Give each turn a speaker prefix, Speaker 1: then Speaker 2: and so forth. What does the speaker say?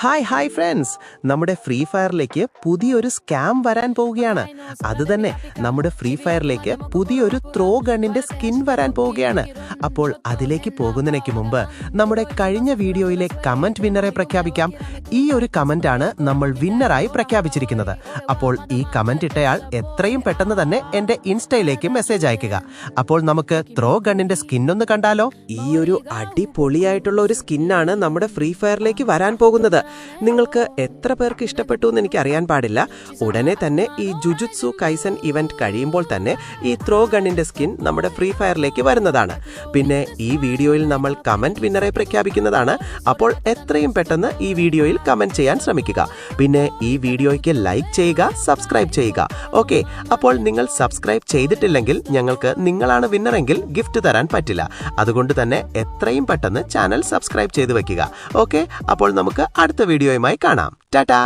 Speaker 1: Hi friends, നമ്മുടെ free ഫയറിലേക്ക് പുതിയൊരു scam വരാൻ പോവുകയാണ്. അത് തന്നെ, നമ്മുടെ ഫ്രീ ഫയറിലേക്ക് പുതിയൊരു ത്രോ ഗണ്ണിന്റെ സ്കിൻ വരാൻ പോവുകയാണ്. അപ്പോൾ അതിലേക്ക് പോകുന്നതിന് മുമ്പ് നമ്മുടെ കഴിഞ്ഞ വീഡിയോയിലെ കമന്റ് വിന്നറെ പ്രഖ്യാപിക്കാം. ഈ ഒരു കമന്റ് ആണ് നമ്മൾ വിന്നറായി പ്രഖ്യാപിച്ചിരിക്കുന്നത്. അപ്പോൾ ഈ കമന്റ് ഇട്ടയാൾ എത്രയും പെട്ടെന്ന് തന്നെ എന്റെ ഇൻസ്റ്റയിലേക്ക് മെസ്സേജ് അയക്കുക. അപ്പോൾ നമുക്ക് ത്രോ ഗണ്ണിന്റെ സ്കിൻ ഒന്ന് കണ്ടാലോ? ഈ ഒരു അടിപൊളിയായിട്ടുള്ള ഒരു സ്കിന്നാണ് നമ്മുടെ ഫ്രീ ഫയറിലേക്ക് വരാൻ പോകുന്നത്. നിങ്ങൾക്ക് എത്ര പേർക്ക് ഇഷ്ടപ്പെട്ടു എന്ന് എനിക്ക് അറിയാൻ പാടില്ല. ഉടനെ തന്നെ ഈ ജുജുത്സു കൈസൻ ഇവന്റ് കഴിയുമ്പോൾ തന്നെ ഈ ത്രോ ഗണ്ണിന്റെ സ്കിൻ നമ്മുടെ ഫ്രീ ഫയറിലേക്ക് വരുന്നതാണ്. പിന്നെ ഈ വീഡിയോയിൽ നമ്മൾ കമന്റ് വിന്നറെ പ്രഖ്യാപിക്കുന്നതാണ്. അപ്പോൾ എത്രയും പെട്ടെന്ന് ഈ വീഡിയോയിൽ കമന്റ് ചെയ്യാൻ ശ്രമിക്കുക. പിന്നെ ഈ വീഡിയോയ്ക്ക് ലൈക്ക് ചെയ്യുക, സബ്സ്ക്രൈബ് ചെയ്യുക. ഓക്കെ, അപ്പോൾ നിങ്ങൾ സബ്സ്ക്രൈബ് ചെയ്തിട്ടില്ലെങ്കിൽ ഞങ്ങൾക്ക് നിങ്ങളാണ് വിന്നറെങ്കിൽ ഗിഫ്റ്റ് തരാൻ പറ്റില്ല. അതുകൊണ്ട് തന്നെ എത്രയും പെട്ടെന്ന് ചാനൽ സബ്സ്ക്രൈബ് ചെയ്ത് വെക്കുക. ഓക്കെ, അപ്പോൾ നമുക്ക് അടുത്ത വീഡിയോയുമായി കാണാം. ടാറ്റാ.